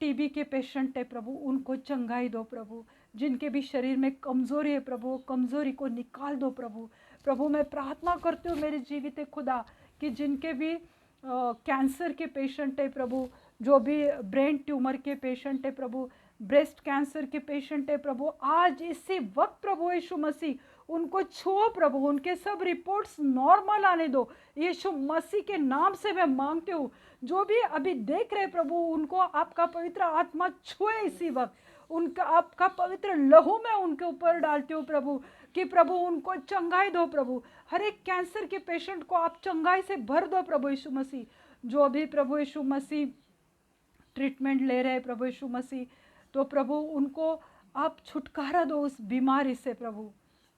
टीबी के पेशेंट है प्रभु, उनको चंगाई दो प्रभु। जिनके भी शरीर में कमज़ोरी है प्रभु, कमज़ोरी को निकाल दो प्रभु। प्रभु मैं प्रार्थना करती हूँ मेरे जीवित खुदा कि जिनके भी कैंसर के पेशेंट है प्रभु, जो भी ब्रेन ट्यूमर के पेशेंट है प्रभु, ब्रेस्ट कैंसर के पेशेंट है प्रभु, आज इसी वक्त प्रभु यीशु मसीह उनको छुओ प्रभु, उनके सब रिपोर्ट्स नॉर्मल आने दो यीशु मसीह के नाम से मैं मांगती हूँ। जो भी अभी देख रहे प्रभु, उनको आपका पवित्र आत्मा छुए इसी वक्त, उनका आपका पवित्र लहू में उनके ऊपर डालती हूँ प्रभु, कि प्रभु उनको चंगाई दो प्रभु। हर एक कैंसर के पेशेंट को आप चंगाई से भर दो प्रभु यीशु मसीह। जो भी प्रभु यीशु मसीह ट्रीटमेंट ले रहे हैं प्रभु यीशु मसीह, तो प्रभु उनको आप छुटकारा दो उस बीमारी से प्रभु,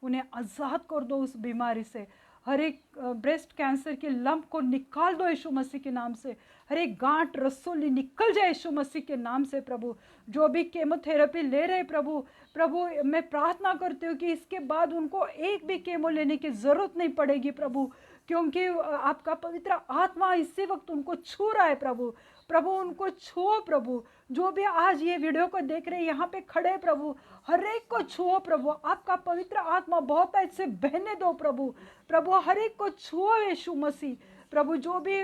उन्हें आज़ाद कर दो उस बीमारी से। हर एक ब्रेस्ट कैंसर के लंप को निकाल दो यीशु मसीह के नाम से। हर एक गांठ रसोली निकल जाए यीशु मसीह के नाम से प्रभु। जो भी केमोथेरेपी ले रहे प्रभु, प्रभु मैं प्रार्थना करती हूँ कि इसके बाद उनको एक भी केमो लेने की ज़रूरत नहीं पड़ेगी प्रभु, क्योंकि आपका पवित्र आत्मा इसी वक्त उनको छू रहा है प्रभु। प्रभु उनको छुओ प्रभु। जो भी आज ये वीडियो को देख रहे हैं यहाँ पे खड़े प्रभु, हर एक को छुओ प्रभु। आपका पवित्र आत्मा बहुत ऐसे बहने दो प्रभु। प्रभु हर एक को छुओ यीशु मसीह। प्रभु जो भी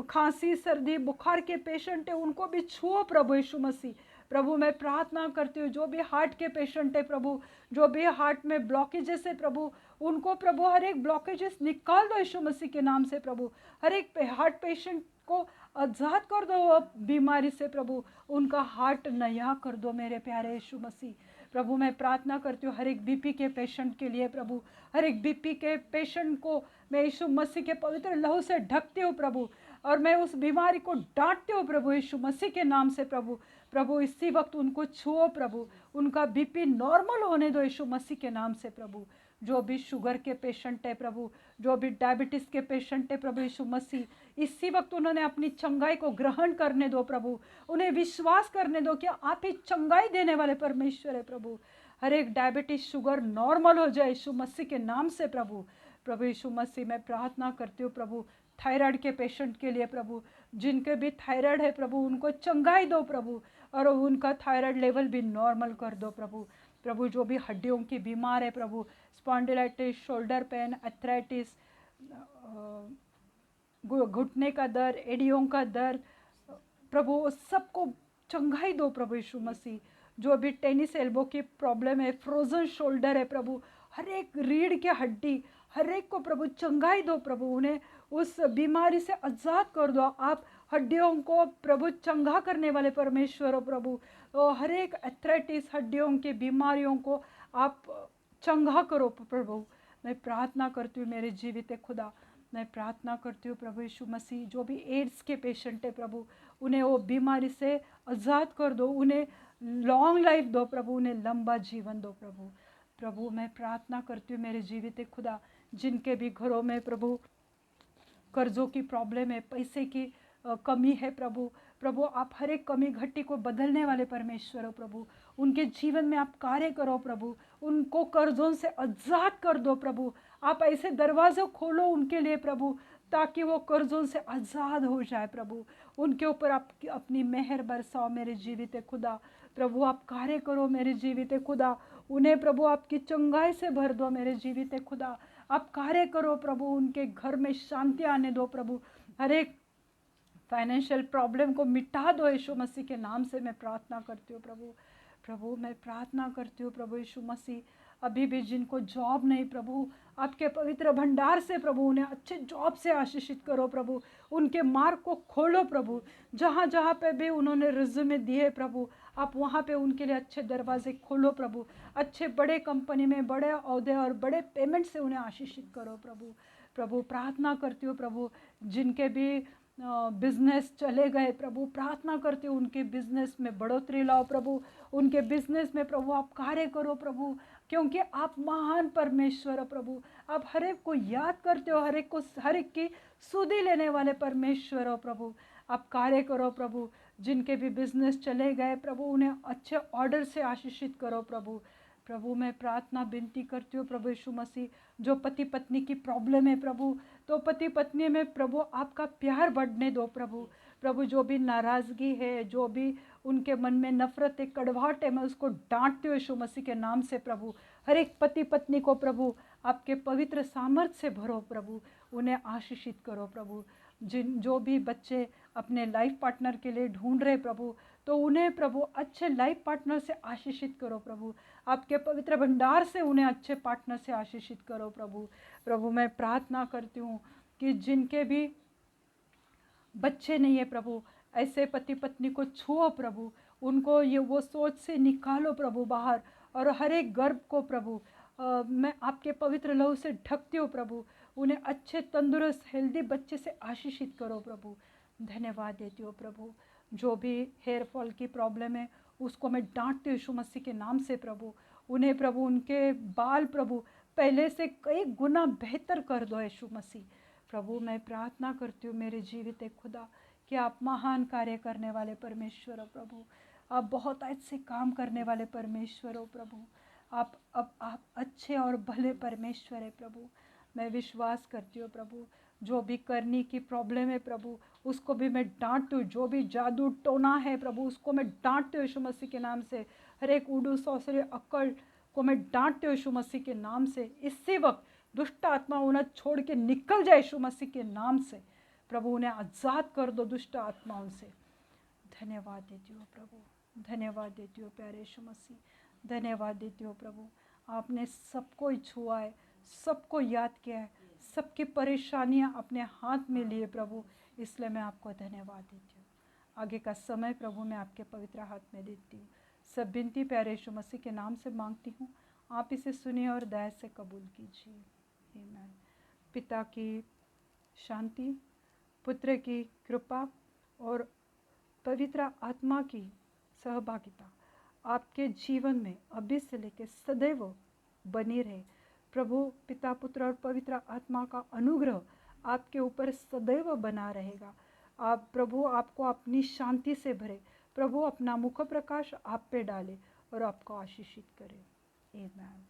खांसी सर्दी बुखार के पेशेंट है उनको भी छुओ प्रभु यीशु मसीह। प्रभु मैं प्रार्थना करती हूँ जो भी हार्ट के पेशेंट है प्रभु, जो भी हार्ट में ब्लॉकेजेस है प्रभु, उनको प्रभु हर एक ब्लॉकेजेस निकाल दो यीशु मसीह के नाम से प्रभु। हर एक हार्ट पेशेंट को आज़ाद कर दो बीमारी से प्रभु, उनका हार्ट नया कर दो मेरे प्यारे यीशु मसीह। प्रभु मैं प्रार्थना करती हूँ हर एक बीपी के पेशेंट के लिए प्रभु, हर एक बीपी के पेशेंट को मैं यीशु मसीह के पवित्र लहू से ढकती हूँ प्रभु, और मैं उस बीमारी को डांटती हूँ प्रभु यीशु मसीह के नाम से प्रभु। प्रभु इसी वक्त उनको छुओ प्रभु, उनका बीपी नॉर्मल होने दो यीशु मसीह के नाम से प्रभु। जो भी शुगर के पेशेंट है प्रभु, जो भी डायबिटीज़ के पेशेंट है प्रभु यीशु मसीह, इसी वक्त उन्होंने अपनी चंगाई को ग्रहण करने दो प्रभु। उन्हें विश्वास करने दो कि आप ही चंगाई देने वाले परमेश्वर है प्रभु। हर एक डायबिटीज़ शुगर नॉर्मल हो जाए यीशु मसीह के नाम से प्रभु। प्रभु यीशु मसीह मैं प्रार्थना करती हूँ प्रभु थायराइड के पेशेंट के लिए प्रभु, जिनके भी थायराइड है प्रभु उनको चंगाई दो प्रभु, और उनका थायराइड लेवल भी नॉर्मल कर दो प्रभु। प्रभु जो भी हड्डियों की बीमार है प्रभु, स्पॉन्डिलाइटिस, शोल्डर पेन, एथराइटिस, घुटने का दर्द, एडियों का दर्द, प्रभु सबको चंगाई दो प्रभु यीशु मसीह। जो भी टेनिस एल्बो की प्रॉब्लम है, फ्रोजन शोल्डर है प्रभु, हर एक रीढ़ की हड्डी, हर एक को प्रभु चंगाई दो प्रभु, उन्हें उस बीमारी से आज़ाद कर दो। आप हड्डियों को प्रभु चंगा करने वाले परमेश्वर हो प्रभु। तो हर एक एथराइटिस हड्डियों की बीमारियों को आप चंगा करो प्रभु। मैं प्रार्थना करती हूँ मेरे जीवित खुदा, मैं प्रार्थना करती हूँ प्रभु यीशु मसीह जो भी एड्स के पेशेंट है प्रभु, उन्हें वो बीमारी से आज़ाद कर दो, उन्हें लॉन्ग लाइफ दो प्रभु, उन्हें लंबा जीवन दो प्रभु। प्रभु मैं प्रार्थना करती हूँ मेरे जीवित खुदा, जिनके भी घरों में प्रभु कर्ज़ों की प्रॉब्लम है, पैसे की कमी है प्रभु। प्रभु आप हर एक कमी घटी को बदलने वाले परमेश्वर हो प्रभु। उनके जीवन में आप कार्य करो प्रभु, उनको कर्ज़ों से आज़ाद कर दो प्रभु। आप ऐसे दरवाजे खोलो उनके लिए प्रभु, ताकि वो कर्ज़ों से आज़ाद हो जाए प्रभु। उनके ऊपर आप अपनी मेहर बरसाओ मेरे जीवित खुदा। प्रभु आप कार्य करो मेरे जीवित खुदा। उन्हें प्रभु आपकी चंगाई से भर दो मेरे जीवित खुदा। आप कार्य करो प्रभु, उनके घर में शांति आने दो प्रभु। हर एक फाइनेंशियल प्रॉब्लम को मिटा दो यीशु मसीह के नाम से मैं प्रार्थना करती हूँ प्रभु। प्रभु मैं प्रार्थना करती हूँ प्रभु यीशु मसीह, अभी भी जिनको जॉब नहीं प्रभु, आपके पवित्र भंडार से प्रभु उन्हें अच्छे जॉब से आशीषित करो प्रभु। उनके मार्ग को खोलो प्रभु, जहाँ जहाँ पे भी उन्होंने रिज्यूमे दिए प्रभु, आप वहाँ पे उनके लिए अच्छे दरवाजे खोलो प्रभु। अच्छे बड़े कंपनी में बड़े ओहदे और बड़े पेमेंट से उन्हें आशीषित करो प्रभु। प्रभु प्रार्थना करती हूँ प्रभु, जिनके भी बिजनेस चले गए प्रभु, प्रार्थना करते हो उनके बिजनेस में बढ़ोतरी लाओ प्रभु। उनके बिजनेस में प्रभु आप कार्य करो प्रभु, क्योंकि आप महान परमेश्वर हो प्रभु। आप हर एक को याद करते हो, हर एक की सुधि लेने वाले परमेश्वर हो प्रभु। आप कार्य करो प्रभु, जिनके भी बिजनेस चले गए प्रभु उन्हें अच्छे ऑर्डर से आशीषित करो प्रभु। प्रभु मैं प्रार्थना विनती करती हूँ प्रभु यीशु मसीह, जो पति पत्नी की प्रॉब्लम है प्रभु, तो पति पत्नी में प्रभु आपका प्यार बढ़ने दो प्रभु। प्रभु जो भी नाराज़गी है, जो भी उनके मन में नफरत है, कड़वाहट है, मैं उसको डांटती हूँ यीशु मसीह के नाम से प्रभु। हर एक पति पत्नी को प्रभु आपके पवित्र सामर्थ से भरो प्रभु, उन्हें आशीषित करो प्रभु। जो भी बच्चे अपने लाइफ पार्टनर के लिए ढूंढ रहे प्रभु, तो उन्हें प्रभु अच्छे लाइफ पार्टनर से आशीषित करो प्रभु। आपके पवित्र भंडार से उन्हें अच्छे पार्टनर से आशीषित करो प्रभु। प्रभु मैं प्रार्थना करती हूँ कि जिनके भी बच्चे नहीं है प्रभु, ऐसे पति पत्नी को छुओ प्रभु, उनको ये वो सोच से निकालो प्रभु बाहर, और हर एक गर्भ को प्रभु मैं आपके पवित्र लहू से ढकती हूँ प्रभु। उन्हें अच्छे तंदुरुस्त हेल्दी बच्चे से आशीषित करो प्रभु। धन्यवाद देती हूँ प्रभु। जो भी हेयर फॉल की प्रॉब्लम है उसको मैं डांटती हूँ यीशु मसीह के नाम से प्रभु। उन्हें प्रभु उनके बाल प्रभु पहले से कई गुना बेहतर कर दो यीशु मसीह। प्रभु मैं प्रार्थना करती हूँ मेरे जीवित खुदा कि आप महान कार्य करने वाले परमेश्वर हो प्रभु। आप बहुत अच्छे काम करने वाले परमेश्वर हो प्रभु। आप अच्छे और भले परमेश्वर है प्रभु। मैं विश्वास करती हूँ प्रभु, जो भी करनी की प्रॉब्लम है प्रभु उसको भी मैं डांटती हूँ। जो भी जादू टोना है प्रभु उसको मैं डांटती हूँ यीशु मसीह के नाम से। हर एक उडू सौसरे अक्कड़ को मैं डांटती हूँ यीशु मसीह के नाम से। इसी वक्त दुष्ट आत्मा उन्हें छोड़ के निकल जाए यीशु मसीह के नाम से। प्रभु उन्हें आज़ाद कर दो दुष्ट आत्माओं से। धन्यवाद देती हूँ प्रभु, धन्यवाद देती हूँ प्यारे यीशु मसीह, धन्यवाद देती हूँ प्रभु। आपने सबको छुआ है, सबको याद किया है, सबकी परेशानियाँ अपने हाथ में लिए प्रभु, इसलिए मैं आपको धन्यवाद देती हूँ। आगे का समय प्रभु मैं आपके पवित्र हाथ में देती हूँ। सब विनती प्यारे यीशु मसीह के नाम से मांगती हूँ, आप इसे सुनिए और दया से कबूल कीजिए। आमीन। पिता की शांति, पुत्र की कृपा और पवित्र आत्मा की सहभागिता आपके जीवन में अभी से लेकर सदैव बनी रहे। प्रभु पिता पुत्र और पवित्र आत्मा का अनुग्रह आपके ऊपर सदैव बना रहेगा। आप प्रभु आपको अपनी शांति से भरे, प्रभु अपना मुख प्रकाश आप पे डाले और आपको आशीषित करे। आमीन।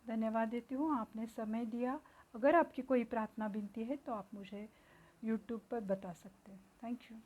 धन्यवाद देती हूँ, आपने समय दिया। अगर आपकी कोई प्रार्थना विनती है तो आप मुझे YouTube पर बता सकते हैं। Thank you.